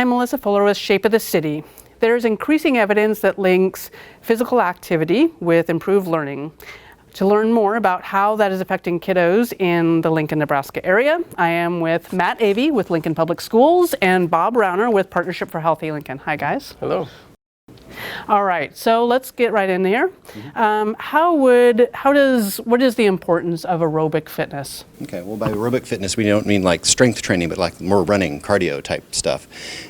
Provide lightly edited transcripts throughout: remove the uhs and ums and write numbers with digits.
I'm Melissa Fuller with Shape of the City. There's increasing evidence that links physical activity with improved learning. To learn more about how that is affecting kiddos in the Lincoln, Nebraska area, I am with Matt Avey with Lincoln Public Schools and Bob Rauner with Partnership for Healthy Lincoln. Hi, guys. Hello. All right, so let's get right in here. What is the importance of aerobic fitness? Okay, well, by aerobic fitness, we don't mean like strength training, but like more running, cardio type stuff.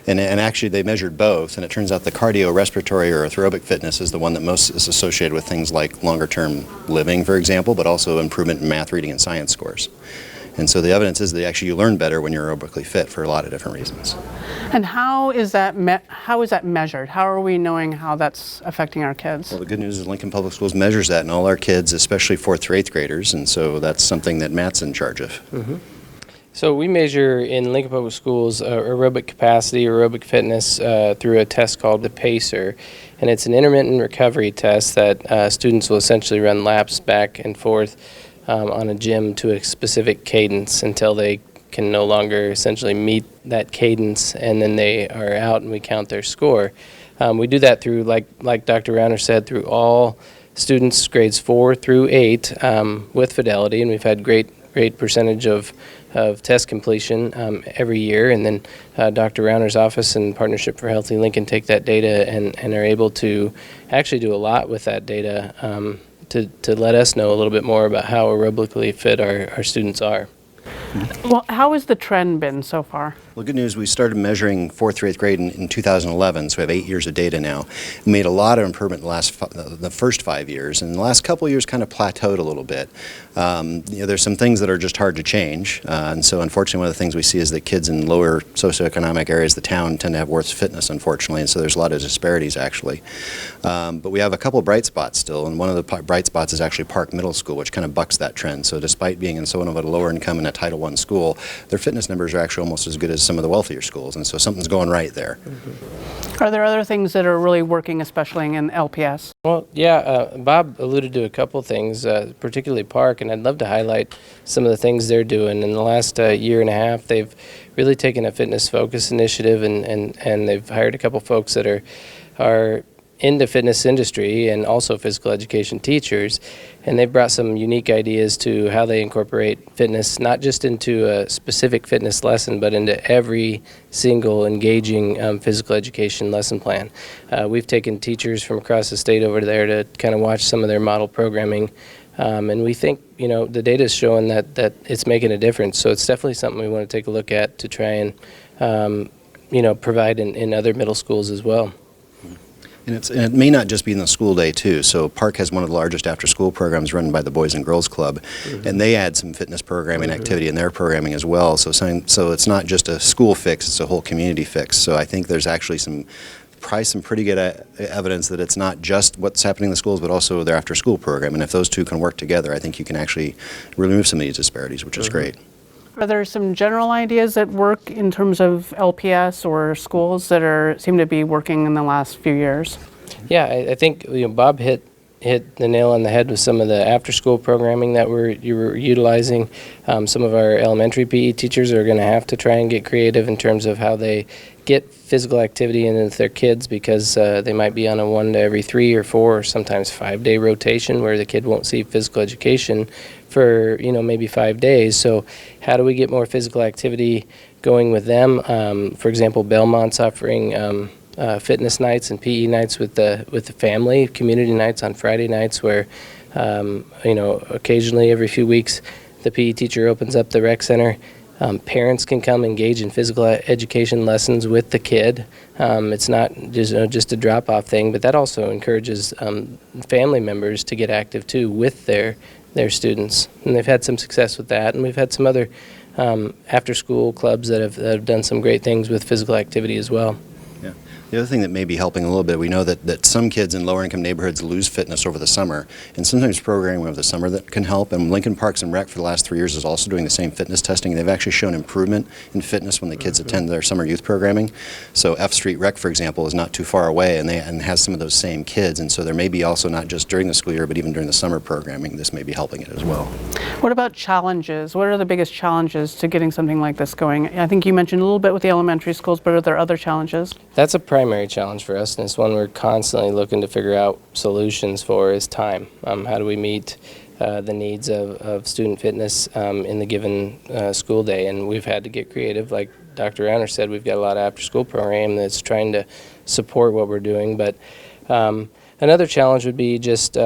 And actually, they measured both, and it turns out the cardio, respiratory, or aerobic fitness is the one that most is associated with things like longer term living, for example, but also improvement in math, reading, and science scores. And so the evidence is that actually you learn better when you're aerobically fit for a lot of different reasons. And how is that measured? How are we knowing how that's affecting our kids? Well, the good news is Lincoln Public Schools measures that in all our kids, especially 4th through 8th graders, and so that's something that Matt's in charge of. Mm-hmm. So we measure in Lincoln Public Schools aerobic capacity, aerobic fitness through a test called the PACER, and it's an intermittent recovery test that students will essentially run laps back and forth on a gym to a specific cadence until they can no longer essentially meet that cadence, and then they are out and we count their score. We do that through, like Dr. Rauner said, through all students grades 4 through 8 with fidelity, and we've had great percentage of test completion every year. And then Dr. Rauner's office and Partnership for Healthy Lincoln take that data and are able to actually do a lot with that data to let us know a little bit more about how aerobically fit our students are. Well, how has the trend been so far? Well, good news, we started measuring 4th through 8th grade in 2011, so we have 8 years of data now. We made a lot of improvement in the first 5 years, and the last couple of years kind of plateaued a little bit. There's some things that are just hard to change, and so unfortunately one of the things we see is that kids in lower socioeconomic areas of the town tend to have worse fitness, unfortunately, and so there's a lot of disparities actually. But we have a couple of bright spots still, and one of the bright spots is actually Park Middle School, which kind of bucks that trend. So despite being in somewhat of a lower income and a Title I school, their fitness numbers are actually almost as good as some of the wealthier schools, and so something's going right there. Are there other things that are really working, especially in LPS? Well, yeah, Bob alluded to a couple things, particularly Park, and I'd love to highlight some of the things they're doing. In the last year and a half, they've really taken a fitness focus initiative, and they've hired a couple folks that are in the fitness industry and also physical education teachers, and they've brought some unique ideas to how they incorporate fitness, not just into a specific fitness lesson, but into every single engaging physical education lesson plan. We've taken teachers from across the state over there to kind of watch some of their model programming, and we think, the data is showing that it's making a difference. So it's definitely something we want to take a look at to try and provide in other middle schools as well. And it may not just be in the school day, too. So Park has one of the largest after-school programs run by the Boys and Girls Club, and they add some fitness programming activity in their programming as well. So it's not just a school fix, it's a whole community fix. So I think there's actually some pretty good evidence that it's not just what's happening in the schools, but also their after-school program. And if those two can work together, I think you can actually remove some of these disparities, which is great. Are there some general ideas that work in terms of LPS or schools that seem to be working in the last few years? Yeah, I think Bob hit the nail on the head with some of the after-school programming that you were utilizing. Some of our elementary PE teachers are going to have to try and get creative in terms of how they get physical activity into their kids, because they might be on a 1 to every 3 or 4 or sometimes 5-day rotation where the kid won't see physical education for maybe 5 days. So how do we get more physical activity going with them? For example, Belmont's offering fitness nights and PE nights with the family, community nights on Friday nights, where occasionally every few weeks the PE teacher opens up the rec center. Parents can come engage in physical education lessons with the kid. It's not just a drop-off thing, but that also encourages family members to get active too with their students. And they've had some success with that, and we've had some other after-school clubs that have done some great things with physical activity as well. Yeah. The other thing that may be helping a little bit, we know that some kids in lower income neighborhoods lose fitness over the summer, and sometimes programming over the summer that can help. And Lincoln Parks and Rec for the last 3 years is also doing the same fitness testing. They've actually shown improvement in fitness when the kids attend their summer youth programming. So F Street Rec, for example, is not too far away and has some of those same kids. And so there may be also not just during the school year, but even during the summer programming, this may be helping it as well. What about challenges? What are the biggest challenges to getting something like this going? I think you mentioned a little bit with the elementary schools, but are there other challenges? That's a primary challenge for us, and it's one we're constantly looking to figure out solutions for, is time. How do we meet the needs of student fitness in the given school day? And we've had to get creative. Like Dr. Rauner said, we've got a lot of after-school program that's trying to support what we're doing. But another challenge would be just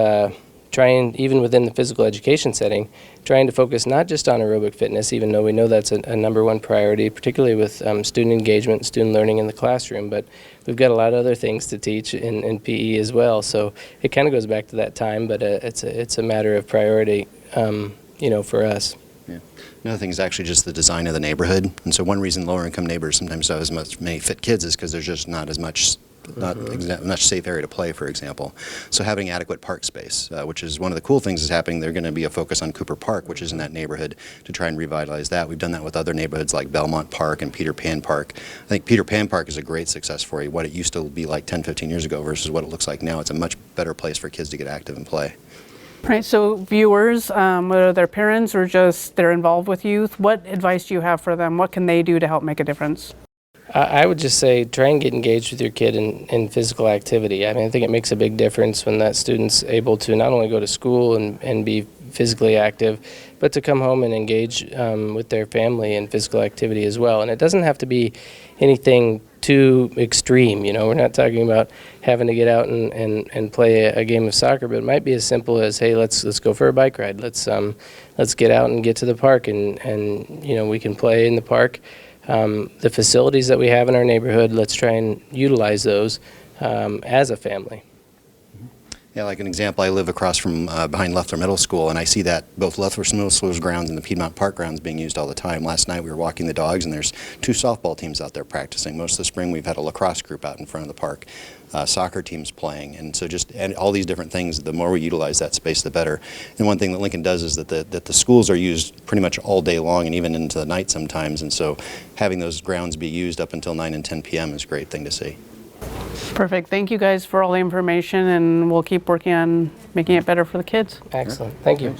trying, even within the physical education setting, trying to focus not just on aerobic fitness, even though we know that's a number one priority, particularly with student engagement, student learning in the classroom, but we've got a lot of other things to teach in PE as well. So it kind of goes back to that time, but it's a matter of priority, for us. Yeah. Another thing is actually just the design of the neighborhood. And so one reason lower income neighbors sometimes don't have many fit kids is because there's just not as much much safe area to play, for example. So having adequate park space, which is one of the cool things is happening. There's going to be a focus on Cooper Park, which is in that neighborhood, to try and revitalize that. We've done that with other neighborhoods like Belmont Park and Peter Pan Park. I think Peter Pan Park is a great success story. What it used to be like 10, 15 years ago versus what it looks like now. It's a much better place for kids to get active and play. Right, so viewers, whether they're parents or just they're involved with youth, what advice do you have for them? What can they do to help make a difference? I would just say try and get engaged with your kid in physical activity. I mean, I think it makes a big difference when that student's able to not only go to school and be physically active, but to come home and engage with their family in physical activity as well. And it doesn't have to be anything too extreme. We're not talking about having to get out and play a game of soccer, but it might be as simple as, hey, let's go for a bike ride. Let's get out and get to the park, and we can play in the park. The facilities that we have in our neighborhood, let's try and utilize those as a family. Yeah, like an example, I live across from behind Leffler Middle School, and I see that both Leffler Middle School's grounds and the Piedmont Park grounds being used all the time. Last night we were walking the dogs, and there's 2 softball teams out there practicing. Most of the spring we've had a lacrosse group out in front of the park, soccer teams playing, and so and all these different things. The more we utilize that space, the better. And one thing that Lincoln does is that the schools are used pretty much all day long and even into the night sometimes, and so having those grounds be used up until 9 and 10 p.m. is a great thing to see. Perfect. Thank you guys for all the information, and we'll keep working on making it better for the kids. Excellent. Thank you.